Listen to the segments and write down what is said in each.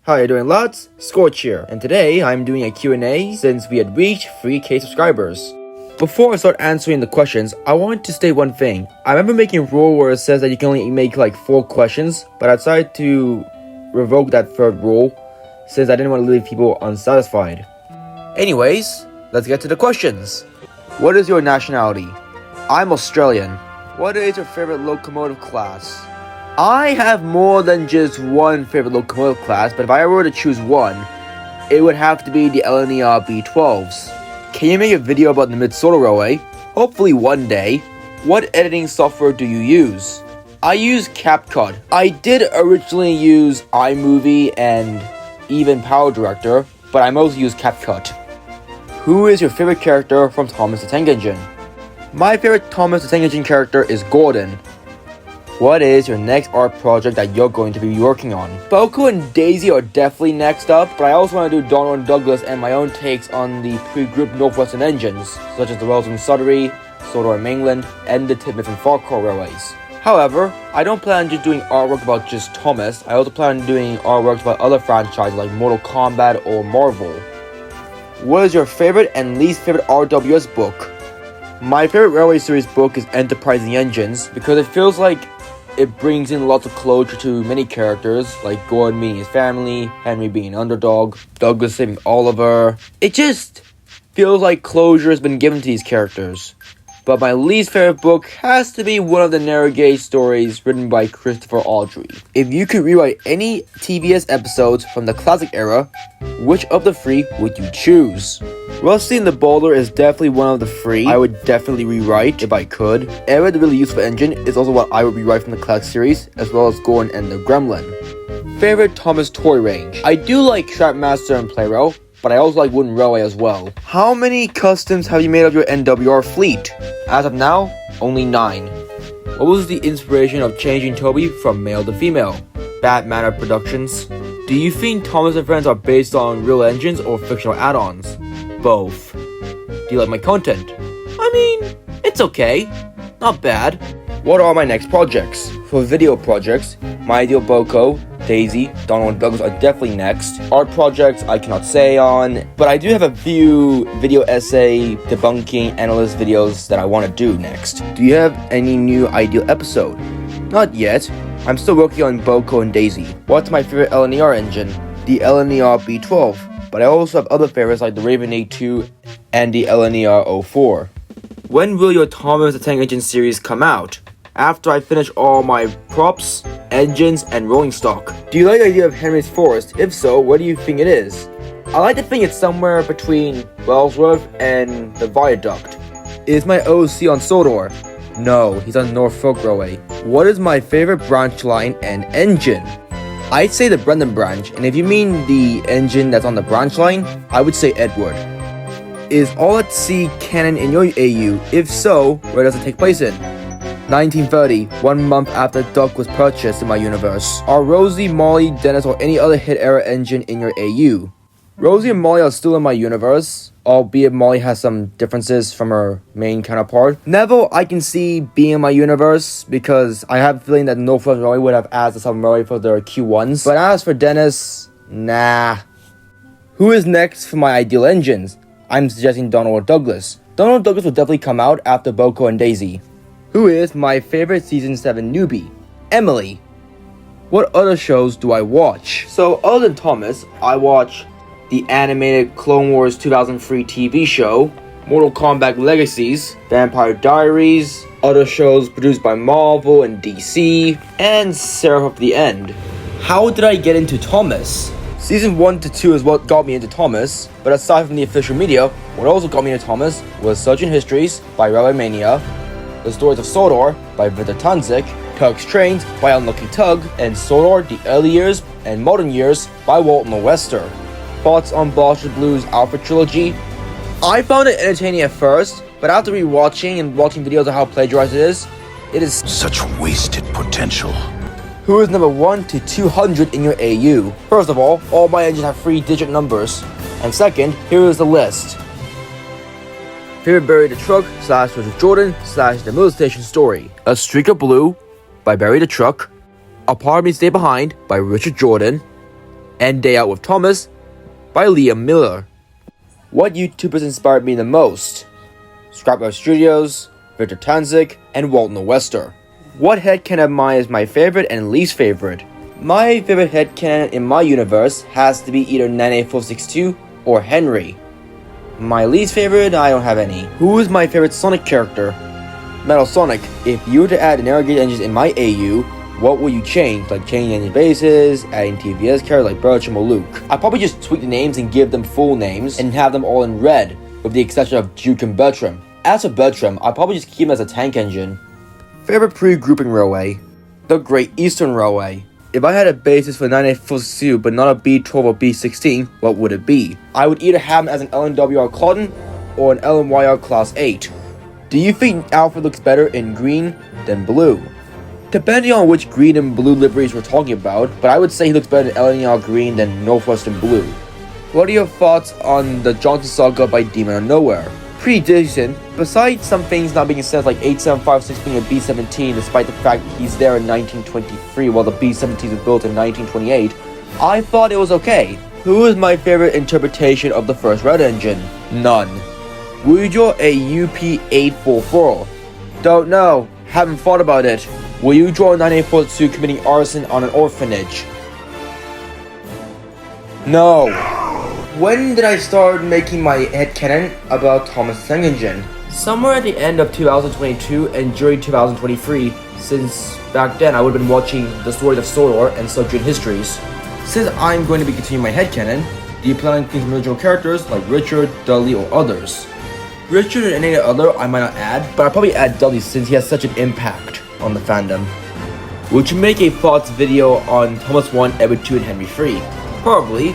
How are you doing, lads? Scorch here, and today I'm doing a Q&A since we had reached 3k subscribers. Before I start answering the questions, I wanted to state one thing. I remember making a rule where it says that you can only make like 4 questions, but I decided to revoke that third rule since I didn't want to leave people unsatisfied. Anyways, let's get to the questions. What is your nationality? I'm Australian. What is your favorite locomotive class? I have more than just one favorite locomotive class, but if I were to choose one, it would have to be the LNER B12s. Can you make a video about the Minnesota Railway? Hopefully one day. What editing software do you use? I use CapCut. I did originally use iMovie and even Power Director, but I mostly use CapCut. Who is your favorite character from Thomas the Tank Engine? My favorite Thomas the Tank Engine character is Gordon. What is your next art project that you're going to be working on? Boko and Daisy are definitely next up, but I also want to do Donald and Douglas and my own takes on the pre-grouped Northwestern engines, such as the Wells and Sudbury, Sodor and Mainland, and the Titmuth and Farquhar railways. However, I don't plan on just doing artwork about just Thomas. I also plan on doing artworks about other franchises like Mortal Kombat or Marvel. What is your favorite and least favorite RWS book? My favorite Railway Series book is Enterprising Engines because it feels like it brings in lots of closure to many characters, like Gordon meeting his family, Henry being an underdog, Douglas saving Oliver. It just feels like closure has been given to these characters. But my least favorite book has to be one of the narrow gauge stories written by Christopher Audrey. If you could rewrite any TBS episodes from the classic era, which of the 3 would you choose? Rusty and the Boulder is definitely one of the 3 I would definitely rewrite if I could. Era, the really useful engine, is also what I would rewrite from the classic series, as well as Gordon and the Gremlin. Favorite Thomas toy range? I do like Trapmaster and Playrail, but I also like Wooden Railway as well. How many customs have you made of your NWR fleet? As of now, only 9. What was the inspiration of changing Toby from male to female? Bad Manner Productions. Do you think Thomas and Friends are based on real engines or fictional add-ons? Both. Do you like my content? I mean, it's okay. Not bad. What are my next projects? For video projects, My Ideal Boko, Daisy, Donald and Douglas are definitely next. Art projects I cannot say on, but I do have a few video essay, debunking, analyst videos that I want to do next. Do you have any new ideal episode? Not yet. I'm still working on Boko and Daisy. What's my favorite LNER engine? The LNER B12. But I also have other favorites like the Raven A2 and the LNER 04. When will your Thomas the Tank Engine series come out? After I finish all my props, engines, and rolling stock. Do you like the idea of Henry's Forest? If so, where do you think it is? I like to think it's somewhere between Wellsworth and the Viaduct. Is my OC on Sodor? No, he's on Norfolk Railway. What is my favorite branch line and engine? I'd say the Brendan branch, and if you mean the engine that's on the branch line, I would say Edward. Is All at Sea canon in your AU? If so, where does it take place in? 1930, 1 month after Duck was purchased in my universe. Are Rosie, Molly, Dennis, or any other hit era engine in your AU? Rosie and Molly are still in my universe, albeit Molly has some differences from her main counterpart. Neville, I can see being in my universe because I have a feeling that Northwest Railway would have asked some Railway for their Q1s. But as for Dennis, nah. Who is next for my ideal engines? I'm suggesting Donald or Douglas. Donald Douglas will definitely come out after Boko and Daisy. Who is my favorite Season 7 newbie? Emily. What other shows do I watch? So other than Thomas, I watch the animated Clone Wars 2003 TV show, Mortal Kombat Legacies, Vampire Diaries, other shows produced by Marvel and DC, and Seraph of the End. How did I get into Thomas? Season 1 to 2 is what got me into Thomas, but aside from the official media, what also got me into Thomas was Surgeon Histories by Railway Mania, The Stories of Sodor by Victor Tanzik, Tug's Trains by Unlucky Tug, and Sodor, The Early Years and Modern Years by Walton Wester. Thoughts on Boston Blues Alpha Trilogy? I found it entertaining at first, but after rewatching and watching videos of how plagiarized it is such wasted potential. Who is number 1 to 200 in your AU? First of all my engines have 3-digit numbers. And second, here is the list. Favorite Barry the Truck / Richard Jordan / The Middle Station Story. A Streak of Blue by Barry the Truck. A Part of Me Stay Behind by Richard Jordan. and Day Out with Thomas by Liam Miller. What YouTubers inspired me the most? Scrapyard Studios, Victor Tanzik, and Walton Wester. What headcanon of mine is my favorite and least favorite? My favorite headcanon in my universe has to be either 98462 or Henry. My least favorite, I don't have any. Who is my favorite Sonic character? Metal Sonic. If you were to add narrowgauge engines in my AU, what would you change? Like changing engine bases, adding TVS characters like Bertram or Luke. I'd probably just tweak the names and give them full names and have them all in red, with the exception of Duke and Bertram. As for Bertram, I'd probably just keep him as a tank engine. Favorite pre-grouping railway? The Great Eastern Railway. If I had a basis for 98462 but not a B12 or B16, what would it be? I would either have him as an LNWR Clawton or an LNYR Class 8. Do you think Alfred looks better in green than blue? Depending on which green and blue liveries we're talking about, but I would say he looks better in LNR green than Northwestern blue. What are your thoughts on the Johnson Saga by Demon of Nowhere? Pretty decent, besides some things not being said like 8756 being a B-17 despite the fact he's there in 1923 while the B-17s were built in 1928, I thought it was okay. Who is my favorite interpretation of the first Red Engine? None. Will you draw a UP-844? Don't know, haven't thought about it. Will you draw a 9842 committing arson on an orphanage? No. When did I start making my headcanon about Thomas Tank Engine? Somewhere at the end of 2022 and during 2023, since back then I would have been watching the stories of Sodor and Sojourn Histories. Since I'm going to be continuing my headcanon, do you plan on including some original characters like Richard, Dudley, or others? Richard and any other I might not add, but I'll probably add Dudley since he has such an impact on the fandom. Would you make a thoughts video on Thomas 1, Edward 2, and Henry 3? Probably.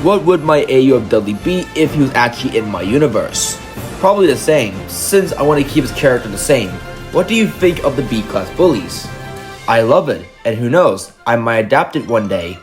What would my AU of Dudley be if he was actually in my universe? Probably the same, since I want to keep his character the same. What do you think of the B-Class bullies? I love it, and who knows, I might adapt it one day.